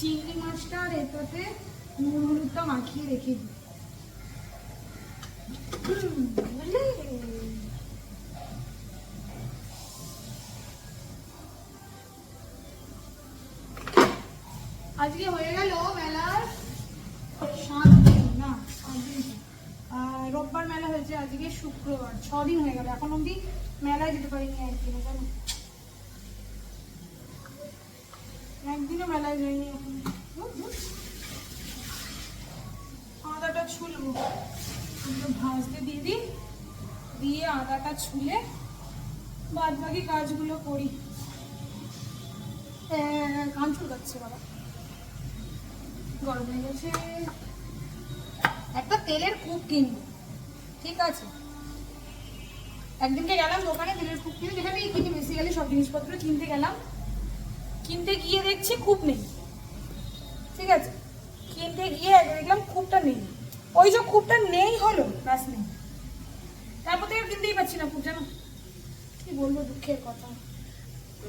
চিংড়ি মাছটা আর এটাতে নুন হলুদটা মাখিয়ে রেখে দিই। আজকে হয়ে গেল মেলার 7 দিন, না 5 দিন। রোববার মেলা হয়েছে, আজকে শুক্রবার, 6 দিন হয়ে গেল। এখন অব্দি মেলায় যেতে পারিনি একদিনও, জানো, একদিনও মেলায় যাইনি এখন। আদাটা ছুলবো, ভাজতে দিয়ে দিই, দিয়ে আদাটা ছুলে বাদ বাকি কাজগুলো করি। কান চুলকাচ্ছে বাবা, গরম হয়ে গেছে। একটা তেলের কূপ কিনবো, ঠিক আছে? একদিনকে গেলাম দোকানে তেলের কূপ কিনে, যেখানে কিনি বেসিক্যালি সব জিনিসপত্র কিনতে গেলাম, কিনতে গিয়ে দেখছি কূপ নেই, ঠিক আছে? কিনতে গিয়ে দেখলাম কূপটা নেই। ওই যে কূপটা নেই হলো, ব্যাস নেই। তারপর থেকে কিনতেই পাচ্ছি না কূপ, জানো কি বলবো, দুঃখের কথা।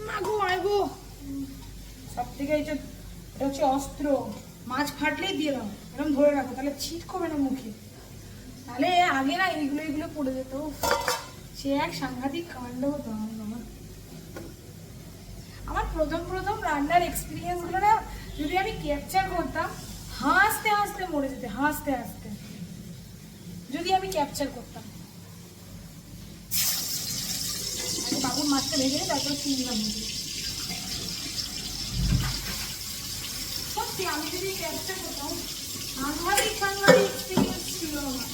মাগো মাগো, সব থেকে এটা হচ্ছে অস্ত্র। মাছ ফাটলেই দিয়ে দাও, এরকম ধরে রাখো, তাহলে ছিটকবে না মুখে। তাহলে আগে না এইগুলো পড়ে যেত, সে এক সাংঘাতিক কাণ্ড হতো। আমার প্রথম রান্নার এক্সপিরিয়েন্স গুলো না যদি আমি ক্যাপচার করতাম, হাসতে হাসতে মরে যেতে, হাসতে হাসতে যদি আমি ক্যাপচার করতাম। বাবুর মাছটা ভেজে তারপরে চিংড়িটা ভেজে, সত্যি আমি যদি ক্যাপচার করতাম, সাংঘাতিক এক্সপিরিয়েন্স ছিল আমার।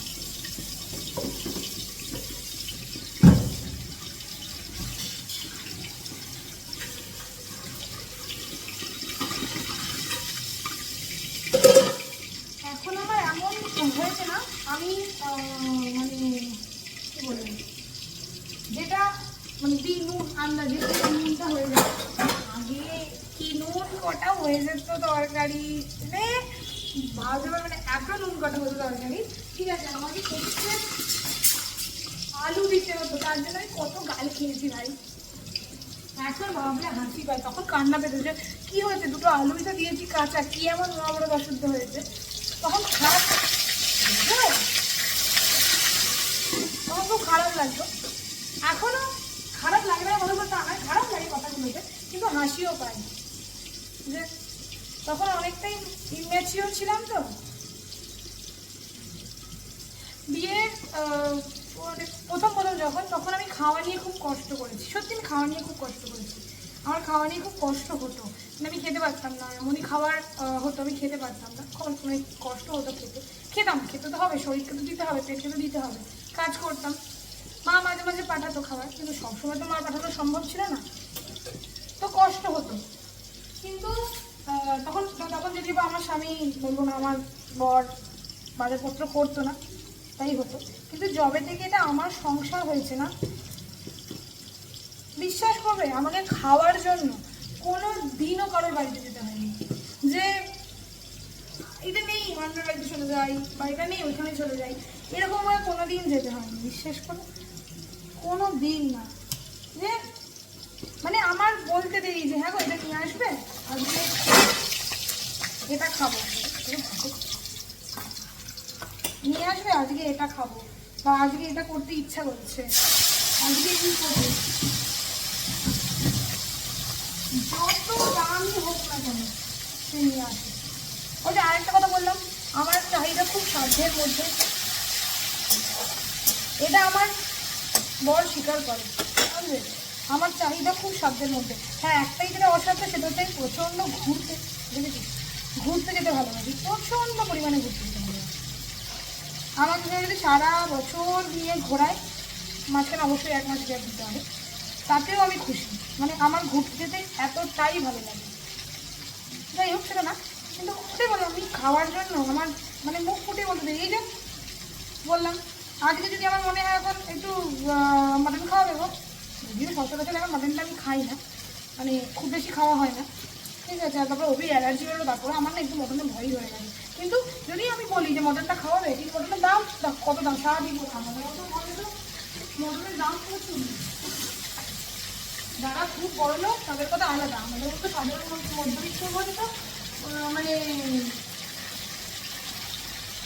এখন আমার এমন হয়েছে না, আমি মানে কি বলবো, যেটা মানে নুন আন্দাজে নুনটা হয়ে যায়। আগে কি নুন কটা হয়ে যেত তরকারি, ভালো মানে এত নুন কটা হতো তরকারি, ঠিক আছে? আমাকে করতে আলু দিতে হতো, তার জন্য আমি কত গাল খেয়েছি ভাই। এখন ভাবলে হাসি পায়, তখন কান্না পেতে যে কি হয়েছে, দুটো আলুই তো দিয়েছি কাঁচা, কি এমন মহাভারত অশুদ্ধ হয়েছে। তখন খারাপ, তখন খুব খারাপ লাগতো। এখনো খারাপ লাগে না, মনে করতে আমার খারাপ লাগে কথাগুলোতে, কিন্তু হাসিও পাই যে তখন অনেকটাই ইম্যাচিওর ছিলাম। তো বিয়ের প্রথম যখন, তখন আমি খাওয়া নিয়ে খুব কষ্ট করেছি, সত্যি আমি খাওয়া নিয়ে খুব কষ্ট করেছি। আমার খাওয়া নিয়ে খুব কষ্ট হতো, মানে আমি খেতে পারতাম না, এমনই খাবার হতো আমি খেতে পারতাম না, অনেক কষ্ট হতো খেতাম, খেতে তো হবে, শরীরকে তো দিতে হবে, পেটকে তো দিতে হবে, কাজ করতাম। মা মাঝে মাঝে পাঠাতো খাবার, কিন্তু সবসময় তো মা পাঠানো সম্ভব ছিল না, তো কষ্ট হতো। কিন্তু তখন যদি বা আমার স্বামী, বলবো না আমার বর বাজারপত্র করতো না, তাই হতো। কিন্তু যবে থেকে এটা আমার সংসার হয়েছে না, বিশ্বাস করবে, আমাকে খাওয়ার জন্য কোনো দিনও কারোর বাড়িতে যেতে হয়নি যে এটা নেই অন্য বাড়িতে চলে যাই, বা এটা নেই ওইখানে চলে যাই, এরকম আর কোনো দিন যেতে হয়নি, বিশ্বাস করো, কোনো দিন না। যে মানে আমার বলতে দেরি যে হ্যাঁ গো এটা নিয়ে আসবে, আজকে এটা খাবো, নিয়ে আসবে আজকে এটা খাবো, বা আজকে এটা করতে ইচ্ছা করছে, আজকে কি করবো, যত দামই হোক না কেন সে নিয়ে আসে। ওই যে আরেকটা কথা বললাম, আমার চাহিদা খুব সাধ্যের মধ্যে, এটা আমার বর স্বীকার করে, বুঝলে, আমার চাহিদা খুব সাধ্যের মধ্যে। হ্যাঁ, একটাই যেটা অসাধ্য, সেটা হচ্ছে প্রচণ্ড ঘুরতে, বুঝেছি, ঘুরতে যেতে ভালোবাসি, প্রচণ্ড পরিমাণে ঘুরতে যেতে ভালোবাসি। আমাকে যদি সারা বছর নিয়ে ঘোরায়, মাঝখানে অবশ্যই 1 মাস গ্যাপ দিতে হবে, তাতেও আমি খুশি, মানে আমার ঘুরতে যেতে এতটাই ভালো লাগে। যাই হোক সেটা না, কিন্তু ওটাই বললাম, আমি খাওয়ার জন্য আমার মানে মুখ ফুটে বলতে দেয়। এই যে বললাম, আজকে যদি আমার মনে হয় এখন একটু মাটন খাওয়া দেবো, যদিও সচরাচর এখন মাটনটা আমি খাই না, মানে খুব বেশি খাওয়া হয় না, ঠিক আছে? আর তারপরে ওই অ্যালার্জি হলো, তারপরে আমার না একটু মটনের ভয়ই হয়ে গেছে। কিন্তু যদি আমি বলি যে মটনটা খাওয়াবে, কিন্তু মটনের দাম কত দাম, সারাদিন আমাদের মতো মটনের দাম প্রচুর। যারা খুব বড় লোক তাদের কথা আলাদা, আমাদের মতো সাধারণ মধ্যবিত্ত বলে তো মানে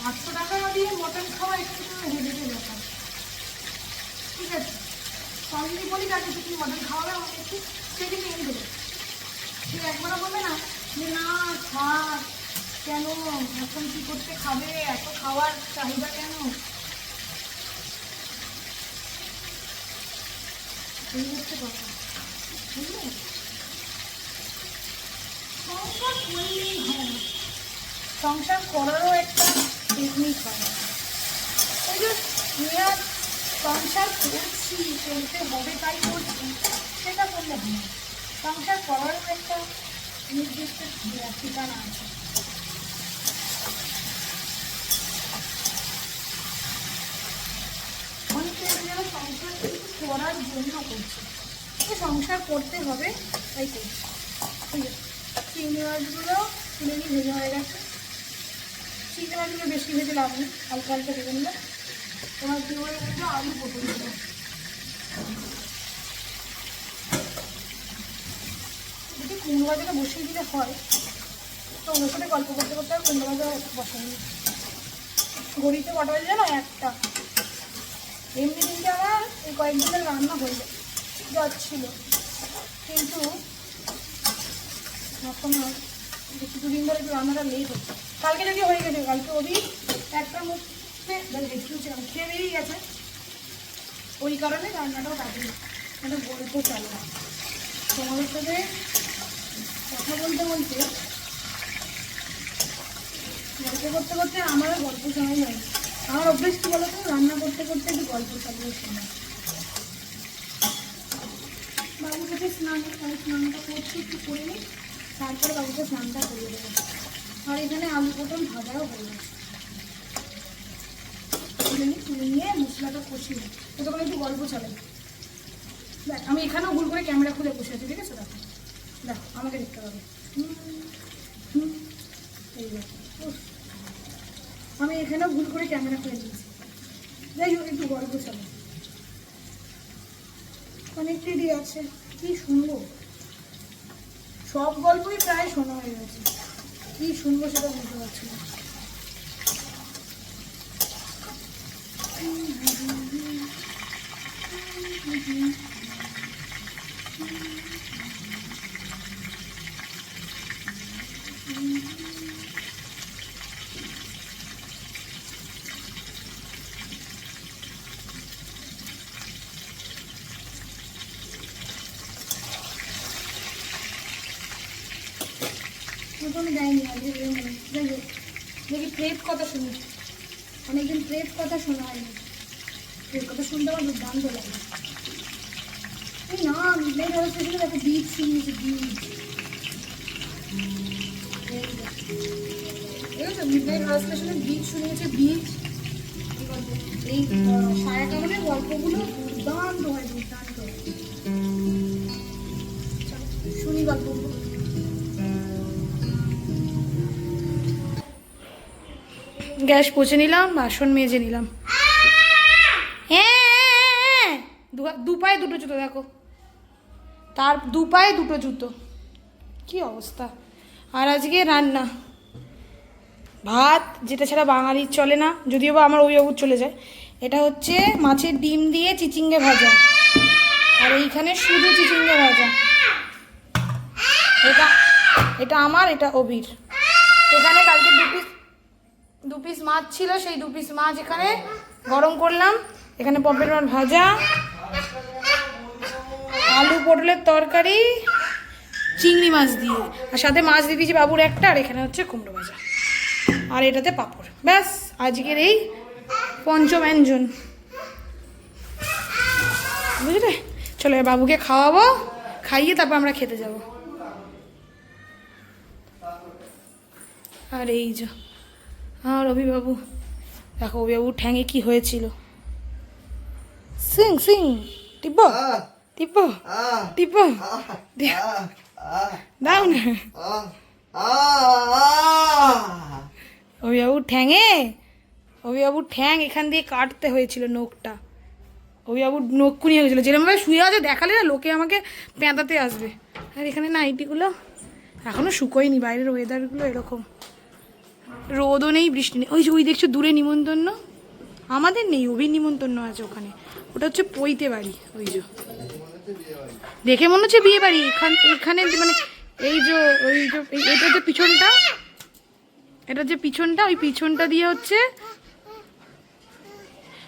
800 টাকা দিয়ে মটন খাওয়া একটু হেডেকের ব্যাপার। ঠিক আছে, আমি যদি বলি তাকে তুমি মটন খাওয়াবে আমাকে একটু, সে কিন্তু এনে দেবে। সে একবারও বলবে না যে না থাক, কেন এখন কী করতে খাবে, এত খাওয়ার চাহিদা কেন। এই হচ্ছে কথা, বুঝলে? সংসার করলেই হয় না, সংসার করারও একটা টেকনিক হয়। ওই যে মেয়াদ সংসার করছি, করতে হবে তাই করছি, সেটা করলে হয় না। সংসার করারও একটা নির্দিষ্ট ঠিকানা আছে। অনেকে যেন সংসার কিন্তু করার জন্য করছে, সংসার করতে হবে তাই করছি। ঠিক আছে, চিংড়ি মাছগুলো তুলে নিয়ে ভেজে হয়ে গেছে। চিংড়ি মাছগুলো বেশি ভেজে লাভ নেই, হালকা হালকা ভেজে নিলে তোমার কী হয়ে গেছে আলু পটল দেবো। যদি কুমড়ো ভাজাটা বসিয়ে দিলে হয়, তো ওর সাথে গল্প করতে করতে আর কুমড়ো ভাজা বসাই নি। গড়িতে কটা বাজে জানো? 1টা। এমনি দিনকে আমার এই কয়েকদিনের রান্না হয়ে যাচ্ছিল, কিন্তু এখন বেশি দুদিন ধরে একটু রান্নাটা লেট হচ্ছে। কালকে যদি হয়ে গেছে, কালকে ওদিন 1টার মধ্যে খেয়ে বেরিয়ে গেছে, ওই কারণে রান্নাটাও কাটিয়ে একটা গল্প চালু হয়। তোমাদের সাথে কথা বলতে বলতে গল্প করতে করতে আমারও গল্প শোনাই হয়। আমার অভ্যেস কী বলতো, রান্না করতে করতে একটু গল্প চালিয়ে শোনা। বাবুর কাছে স্নানটা করছি, একটু করে নিই, তারপরে বাবুকে স্নানটা করিয়ে দেবো। আর এখানে আলু পটল ভাজাও হয়ে গেছে, তুলে নিয়ে মশলাটা কষিয়ে নিই, ততক্ষণ একটু গল্প চালাই। দেখ আমি এখানেও ভুল করে ক্যামেরা খুলে বসে আছি, ঠিক আছে? দেখো দেখো আমাকে দেখতে হবে। এই দেখো, আমি এখানেও ভুল করে ক্যামেরা খুলে দিয়েছি। যাই হোক, একটু গল্প চালাই, অনেক রেডি আছে। কি শুনবো, সব গল্পই প্রায় শোনা হয়ে গেছে, কি শুনবো সেটা বুঝতে পারছি না। দেয়নি আজকে, যাই হোক দেখি প্রেত কথা শুনি। অনেকদিন প্রেত কথা শোনা হয়নি, প্রেত কথা শুনতে আমার দুর্দান্ত লাগে। এই না মিডনাইট হাউস স্টেশনে দেখো বীজ শুনিয়েছে, বীজ ঠিক আছে, মিডনাইট হাউস স্টেশনে বীজ শুনিয়েছে, বীজ। এই সায়া কামানের গল্পগুলো দুর্দান্ত হয়, দুর্দান্ত। শুনি গল্পগুলো। গ্যাস পুছে নিলাম, বাসন মেজে নিলাম। হ্যাঁ, দু পায়ে দুটো জুতো, দেখো তার 2 পায়ে 2টো জুতো, কি অবস্থা। আর আজকে রান্না ভাত, যেটা ছাড়া বাঙালির চলে না, যদিও বা আমার অভিভাবক চলে যায়। এটা হচ্ছে মাছের ডিম দিয়ে চিচিঙ্গে ভাজা, আর এইখানে শুধু চিচিঙ্গে ভাজা। এটা আমার, এটা অভির। এখানে কালকে 2 পিস মাছ ছিল, সেই 2 পিস মাছ এখানে গরম করলাম। এখানে পপের মাছ ভাজা, আলু পটলের তরকারি, চিংড়ি মাছ দিয়ে, আর সাথে মাছ দিয়ে দিয়েছি বাবুর একটা, আর এখানে হচ্ছে কুমড়ো ভাজা, আর এটাতে পাঁপড়। ব্যাস আজকের এই পঞ্চব্যঞ্জন, বুঝলে? চলো বাবুকে খাওয়াবো, খাইয়ে তারপর আমরা খেতে যাব। আর এই যে আর অভিবাবু, দেখো অভিবাবু ঠ্যাঙে কি হয়েছিল। সিং সিং টিপ্পো টিপ্পো টিপ্পো দাও না। অভিবাবুর ঠ্যাং এখান দিয়ে কাটতে হয়েছিল, নোকটা। অভিবাবুর নোক কুনিয়ে গেছিলো, যেরকমভাবে শুয়ে আছে দেখালে না লোকে আমাকে পেঁদাতে আসবে। আর এখানে নাইটিগুলো এখনো শুকোয়নি, বাইরের ওয়েদারগুলো এরকম, রোদও নেই বৃষ্টি নেই। ওই যে ওই দেখছো দূরে নিমন্ত্রণ, আমাদের নেই, অভির নিমন্ত্রণ আছে ওখানে, ওটা হচ্ছে পৈতে বাড়ি। ওই যে দেখে মনে হচ্ছে বিয়ে বাড়ি। এখানে মানে এই যে ওই যে এটা যে পিছনটা, এটা যে পিছনটা, ওই পিছনটা দিয়ে হচ্ছে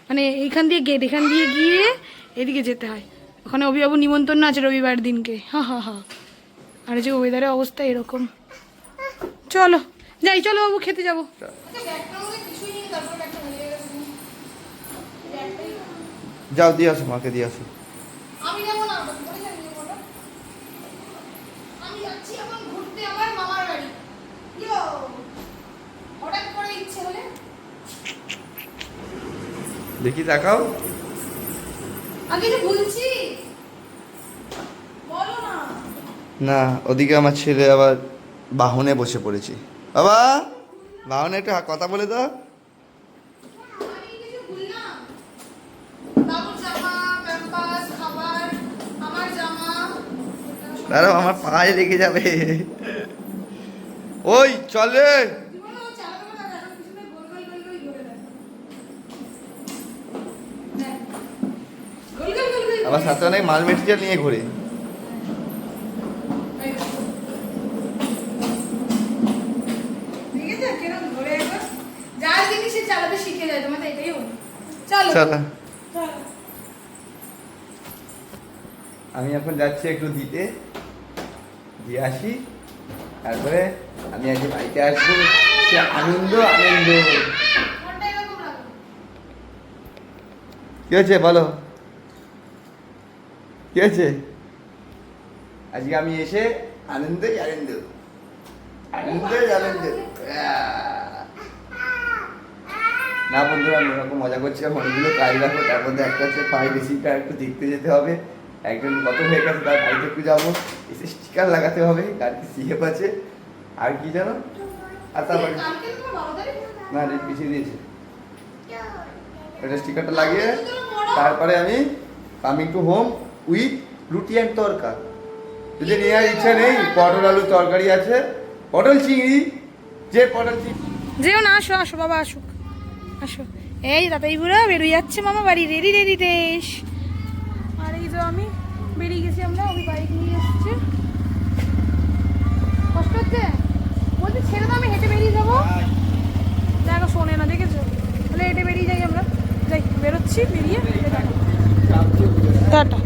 মানে এইখান দিয়ে গেট, এখান দিয়ে গিয়ে এদিকে যেতে হয়। ওখানে অভিবাবু নিমন্ত্রণ আছে রবিবার দিনকে। হা হা হা। আর যে ওয়েদারের অবস্থা এরকম। চলো যাই, চলো বাবু খেতে যাবো। যাও দিয়ে আসো, মাকে দিয়ে আসো। আমি যাবো না, আমি যাচ্ছি এখন ঘুরতে আমার মামার বাড়ি। হঠাৎ করে ইচ্ছে হলে দেখি দেখাও। আগে যে বলছি বলো না। না, ওদিকে আমার ছেলে আবার বাহনে বসে পড়েছি। বাবা বাহনে একটু কথা বলে দাও। আমি কিছু ভুললাম, বাবুর জামা, প্যাম্পাস, খাবার, আমার জামা। দাঁড়াও, আমার পায়ে লেগে যাবে। ওই চলে। জীবনে ও চালাতে পারে না, এখন পিছনে গোল গোল গোল গোল ঘুরে দেয়। দেখ, গোল গোল গোল গোল আবার সাথে অনেক মাল মেটেরিয়াল নিয়ে ঘুরে। দেখেছো কিরকম ঘুরে একবার? যার জিনিস সে চালাতে শিখে যায়, তোমার তো এটাই হলো। চলো চলো, চলো। আমি এখন যাচ্ছি একটু দিয়ে আসি, তারপরে আমি আজকে বাড়িতে আসবো। সে আনন্দ আনন্দ। ফোনটা এরকম রাখো। কি হয়েছে বলো, কি হয়েছে? আজকে আমি এসে আনন্দই আনন্দ, আনন্দই আনন্দ। না বন্ধুরা, আমি ওরকম মজা করছিলাম, অনেকগুলো কাজ রাখবো, তার মধ্যে একটা হচ্ছে প্রাইভেসিটা একটু দেখতে যেতে হবে। একজন কত হয়ে গেছে, তার বাড়িতে একটু যাবো, এসে স্টিকার লাগাতে হবে, গাড়িতে সিএফ আছে, আর কি জানো, আর তারপরে কালকে তোমার বাবা দাঁড়ি? না রেট পিছিয়ে দিয়েছে, এটা স্টিকারটা লাগিয়ে তারপরে আমি কামিং টু হোম উইথ রুটি অ্যান্ড তরকা। যদি নেওয়ার ইচ্ছা নেই, পটল আলু তরকারি আছে, পটল চিংড়ি, যে পটল চিংড়ি। যেও না, আসো আসো বাবা, আসুক, আসো। এই তাতাই বুড়া বেরিয়ে যাচ্ছে মামা বাড়ি, রেডি রেডি দেশ। আর এই যে আমি বেরিয়ে গেছি, আমরা ওই বাইক নিয়ে এসেছি। কষ্ট হচ্ছে বলছি, ছেড়ে দাও, আমি হেঁটে বেরিয়ে যাবো। দেখো শোনে না, দেখেছো? তাহলে হেঁটে বেরিয়ে যাই, আমরা যাই, বেরোচ্ছি, বেরিয়ে টাটা।